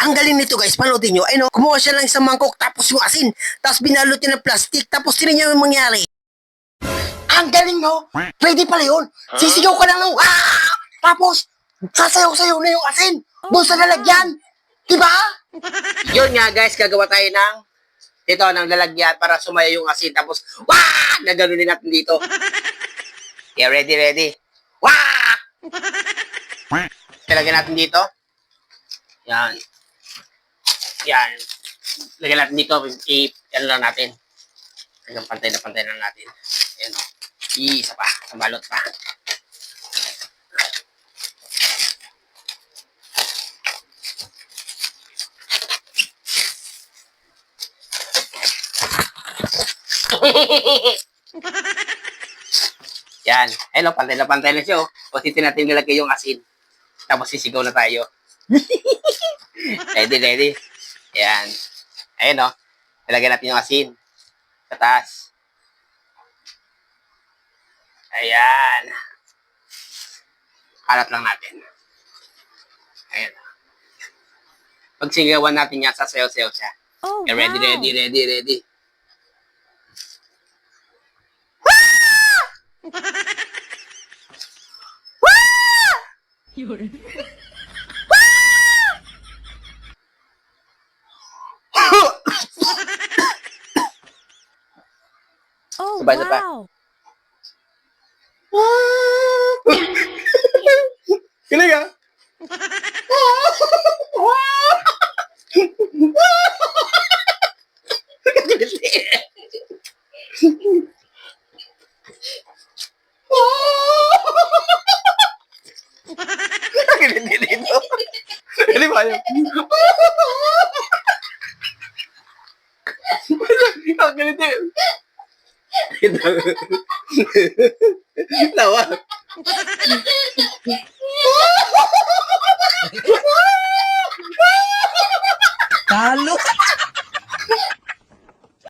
Ang galing nito guys, panoodin nyo. Ay no, kumuha siya lang isang mangkok tapos yung asin. Tapos binalot niya ng plastic. Tapos tinan niyo yung mangyari. Ang galing no? Pwede pala yun. Sisigaw ka lang ng ah! Tapos, sasayaw-sayaw na yung asin. Doon sa lalagyan. Diba? Yun nga guys, gagawa tayo ng ito, ng lalagyan para sumayaw yung asin. Tapos, wah! Naganunin natin dito. Yeah, ready. Wah! Ilagay natin dito. Yan. Lagyan natin dito. Yan lang natin. Hanggang pantay na natin. Yan. Isa pa. Balot pa. Yan. Hello, pantay na siya. O, dito natin nilagay yung asin. Tapos sisigaw na tayo. Ready. Yan. Ayun o. Ilagay natin yung asin. Sa taas. Ayan. Kalat lang natin. Ayan. Pag sigawan natin yan, sasayaw-sayaw siya. Oh, Okay, ready. Oh, Sabay. wow. Kilig ah. Hindi dito. Hindi ba yun? Ang ganito yun. Tawa. Talo!